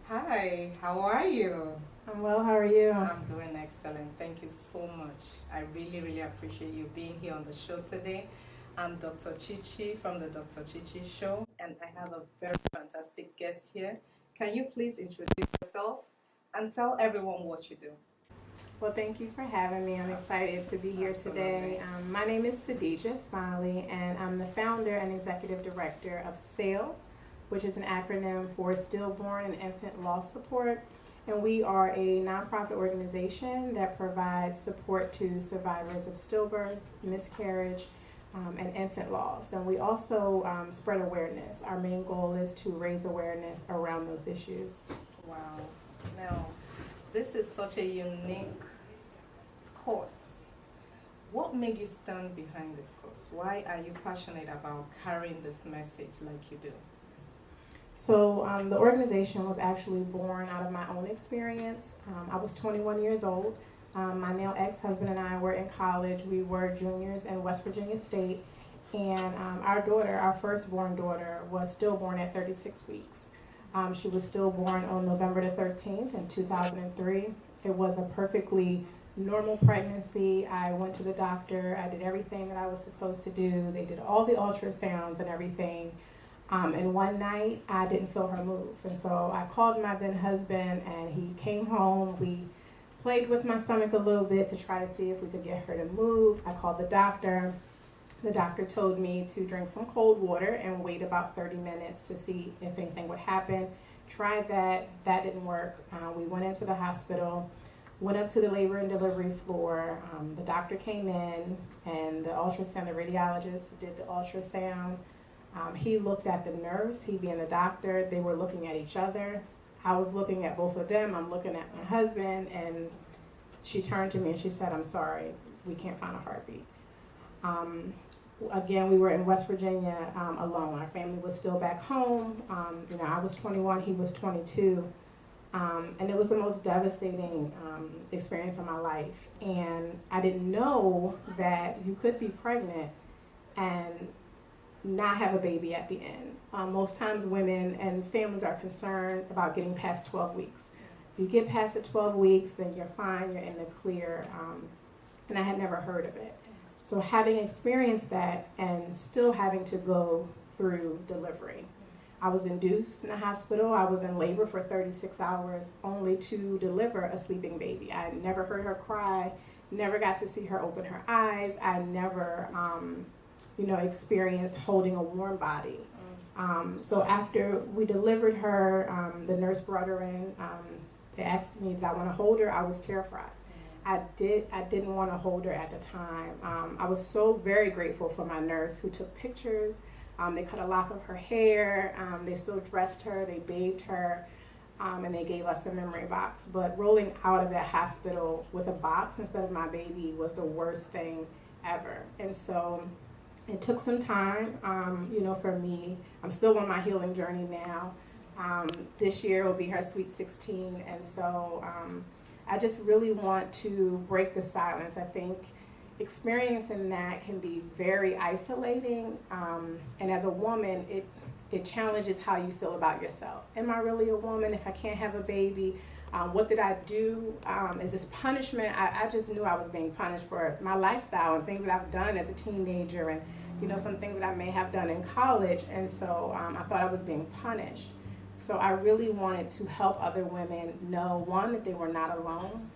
Hi, how are you? I'm well, how are you? I'm doing excellent. Thank you so much. I really appreciate you being here on the show today. I'm Dr. Chichi from the Dr. Chichi Show, and I have a very fantastic guest here. Can you please introduce yourself and tell everyone what you do? Well, thank you for having me. I'm excited to be here today. My name is Sadija Smiley, and I'm the founder and executive director of SAILS, which is an acronym for Stillborn and Infant Loss Support. And we are a nonprofit organization that provides support to survivors of stillbirth, miscarriage, and infant loss. And we also spread awareness. Our main goal is to raise awareness around those issues. Wow. Now, this is such a unique course. What made you stand behind this course? Why are you passionate about carrying this message like you do? So the organization was actually born out of my own experience. I was 21 years old. My now ex-husband and I were in college. We were juniors in West Virginia State. And our daughter, our firstborn daughter, was stillborn at 36 weeks. She was stillborn on November the 13th in 2003. It was a perfectly normal pregnancy. I went to the doctor. I did everything that I was supposed to do. They did all the ultrasounds and everything. And one night, I didn't feel her move. And so I called my then husband, and he came home. We played with my stomach a little bit to try to see if we could get her to move. I called the doctor. The doctor told me to drink some cold water and wait about 30 minutes to see if anything would happen. Tried that. That didn't work. We went into the hospital, went up to the labor and delivery floor. The doctor came in, and the ultrasound, the radiologist did the ultrasound. He looked at the nurse, he being the doctor. They were looking at each other. I was looking at both of them. I'm looking at my husband, and she turned to me and she said, "I'm sorry, we can't find a heartbeat." Again, we were in West Virginia alone. Our family was still back home. I was 21, he was 22. And it was the most devastating experience of my life. And I didn't know that you could be pregnant and not have a baby at the end. Most times women and families are concerned about getting past 12 weeks. If you get past the 12 weeks, then you're fine, you're in the clear. And I had never heard of it. So having experienced that and still having to go through delivery. I was induced in the hospital. I was in labor for 36 hours only to deliver a sleeping baby. I never heard her cry, never got to see her open her eyes. I never experienced holding a warm body. So after we delivered her, the nurse brought her in. They asked me, did I want to hold her? I was terrified. I didn't want to hold her at the time. I was so very grateful for my nurse who took pictures. They cut a lock of her hair. They still dressed her. They bathed her. And they gave us a memory box. But rolling out of that hospital with a box instead of my baby was the worst thing ever. And so it took some time, for me. I'm still on my healing journey now. This year will be her sweet 16. And so I just really want to break the silence. I think experiencing that can be very isolating. And as a woman, it challenges how you feel about yourself. Am I really a woman if I can't have a baby? What did I do? Is this punishment? I just knew I was being punished for my lifestyle and things that I've done as a teenager and, some things that I may have done in college. And so I thought I was being punished. So I really wanted to help other women know, one, that they were not alone.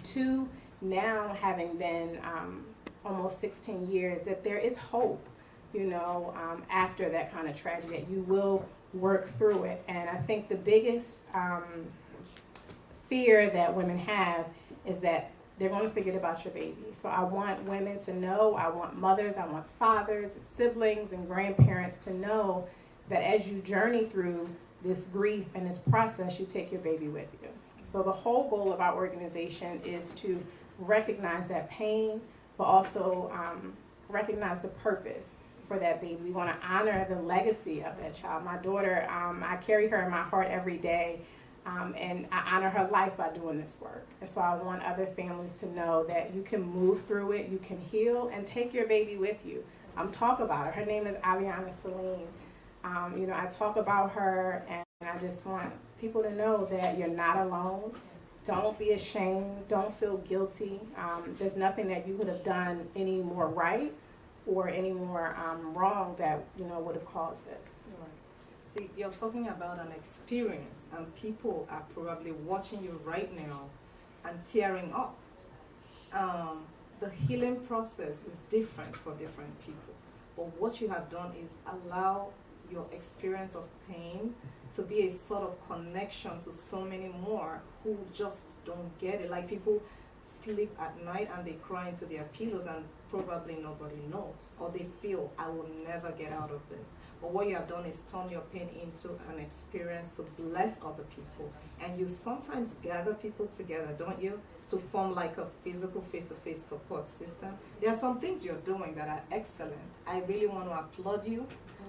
Two, now having been almost 16 years, that there is hope, after that kind of tragedy, that you will work through it. And I think the biggest fear that women have is that they're going to forget about your baby. So I want women to know, I want mothers, I want fathers, siblings, and grandparents to know that as you journey through this grief and this process, you take your baby with you. So the whole goal of our organization is to recognize that pain, but also recognize the purpose for that baby. We want to honor the legacy of that child. My daughter, I carry her in my heart every day. And I honor her life by doing this work. And so I want other families to know that you can move through it, you can heal, and take your baby with you. Talk about her. Her name is Ivyanaa Salene. I talk about her, and I just want people to know that you're not alone. Don't be ashamed. Don't feel guilty. There's nothing that you could have done any more right or any more wrong that would have caused this. See, you're talking about an experience, and people are probably watching you right now and tearing up. The healing process is different for different people, but what you have done is allow your experience of pain to be a sort of connection to so many more who just don't get it. Like, people sleep at night and they cry into their pillows and probably nobody knows, or they feel, I will never get out of this. But what you have done is turn your pain into an experience to bless other people. And you sometimes gather people together, don't you, to form like a physical face-to-face support system. There are some things you're doing that are excellent. I really want to applaud you.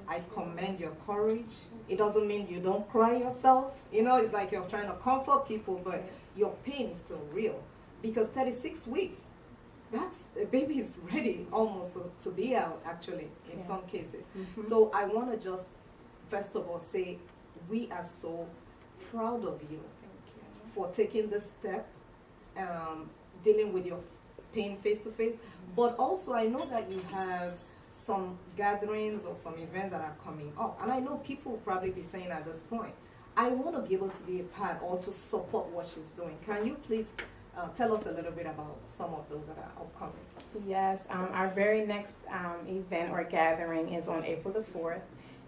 I commend your courage. It doesn't mean you don't cry yourself. It's like you're trying to comfort people, but your pain is still real. Because 36 weeks, a baby is ready almost to be out, actually, in some cases. Mm-hmm. So I want to just, first of all, say we are so proud of you for taking this step, dealing with your pain face-to-face. Mm-hmm. But also, I know that you have some gatherings or some events that are coming up. And I know people will probably be saying at this point, I want to be able to be a part or to support what she's doing. Can you please tell us a little bit about some of those that are upcoming? Yes, our very next event or gathering is on April the 4th,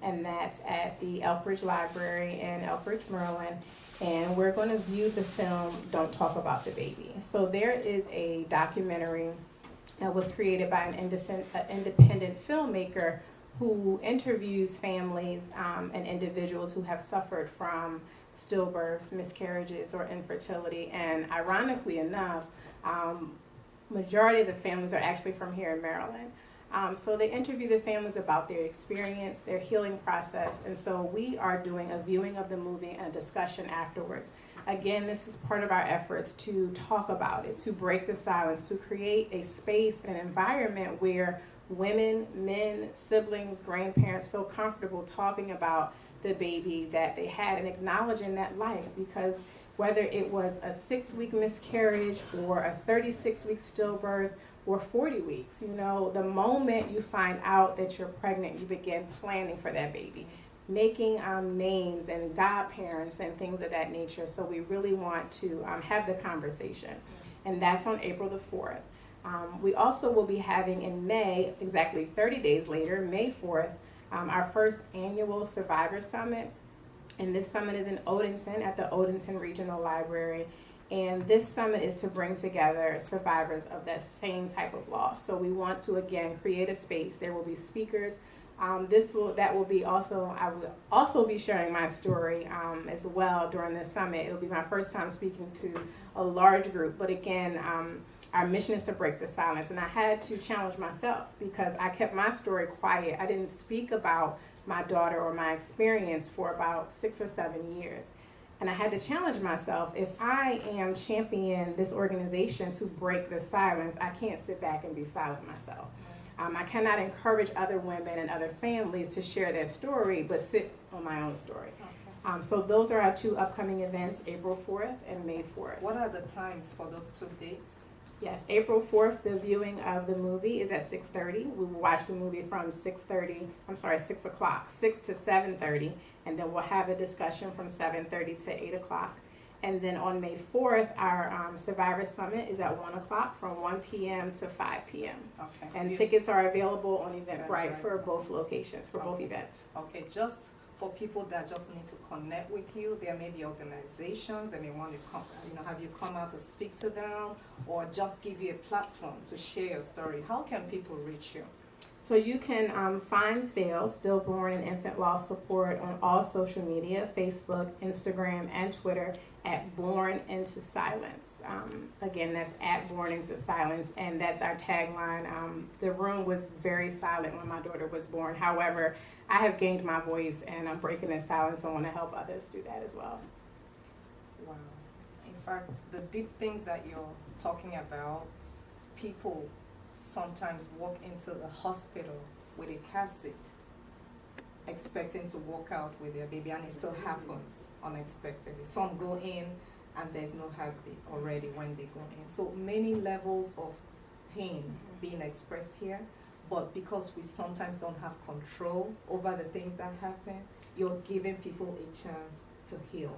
and that's at the Elkridge Library in Elkridge, Maryland, and we're going to view the film Don't Talk About the Baby. So there is a documentary that was created by an independent filmmaker who interviews families and individuals who have suffered from stillbirths, miscarriages, or infertility. And ironically enough, majority of the families are actually from here in Maryland. So they interview the families about their experience, their healing process, and so we are doing a viewing of the movie and a discussion afterwards. Again, this is part of our efforts to talk about it, to break the silence, to create a space, an environment where women, men, siblings, grandparents feel comfortable talking about the baby that they had and acknowledging that life, because whether it was a 6-week miscarriage or a 36-week stillbirth or 40 weeks, the moment you find out that you're pregnant, you begin planning for that baby, making names and godparents and things of that nature. So we really want to have the conversation, and that's on April the 4th. We also will be having in May, exactly 30 days later, May 4th, our first annual Survivor Summit, and this summit is in Odenton at the Odenton Regional Library, and this summit is to bring together survivors of that same type of loss. So we want to, again, create a space. There will be speakers. I will also be sharing my story as well during this summit. It'll be my first time speaking to a large group, but again, our mission is to break the silence, and I had to challenge myself because I kept my story quiet. I didn't speak about my daughter or my experience for about 6 or 7 years. And I had to challenge myself, if I am championing this organization to break the silence, I can't sit back and be silent myself. I cannot encourage other women and other families to share their story, but sit on my own story. Okay. So those are our 2 upcoming events, April 4th and May 4th. What are the times for those 2 dates? Yes, April 4th, the viewing of the movie is at 6:30. We will watch the movie from 6 o'clock, 6 to 7:30, and then we'll have a discussion from 7:30 to 8 o'clock. And then on May 4th, our Survivor Summit is at 1 o'clock from 1 p.m. to 5 p.m. Okay. And tickets are available on Eventbrite for both locations, for both events. Okay, just for people that just need to connect with you. There may be organizations that may want to come, have you come out to speak to them, or just give you a platform to share your story. How can people reach you? So you can find SAIL, Stillborn and Infant Loss Support, on all social media, Facebook, Instagram, and Twitter at Born Into Silence. Again, that's at Born Into Silence, and that's our tagline. The room was very silent when my daughter was born. However, I have gained my voice, and I'm breaking the silence. I want to help others do that as well. Wow. In fact, the deep things that you're talking about, people sometimes walk into the hospital with a cassette, expecting to walk out with their baby, and it still happens unexpectedly. Some go in and there's no heartbeat already when they go in. So many levels of pain being expressed here, but because we sometimes don't have control over the things that happen, you're giving people a chance to heal.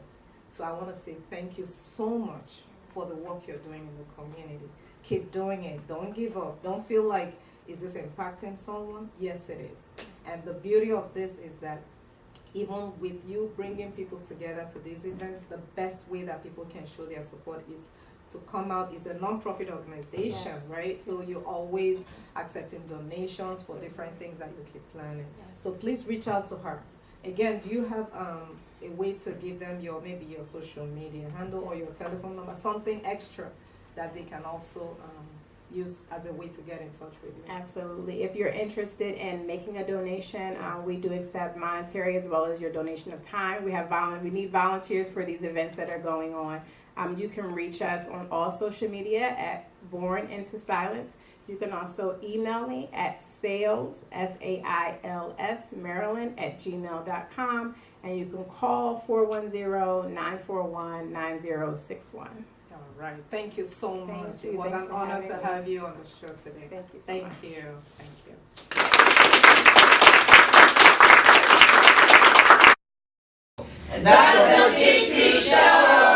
So I want to say thank you so much for the work you're doing in the community. Keep doing it. Don't give up. Don't feel like, is this impacting someone? Yes, it is. And the beauty of this is that even with you bringing people together to these events, the best way that people can show their support is to come out. It's a non-profit organization, yes, right? So you're always accepting donations for different things that you keep planning. Yes. So please reach out to her. Again, do you have a way to give them maybe your social media handle or your telephone number, something extra that they can also use as a way to get in touch with you? Absolutely. If you're interested in making a donation, yes, we do accept monetary as well as your donation of time. We need volunteers for these events that are going on. You can reach us on all social media at Born Into Silence. You can also email me at sails, S-A-I-L-S, Maryland @gmail.com, and you can call 410-941-9061. All right. Thank you so much. You. It was Thanks an honor to have you on the show today. Thank you so much. Thank you. Dr. Chichi Show.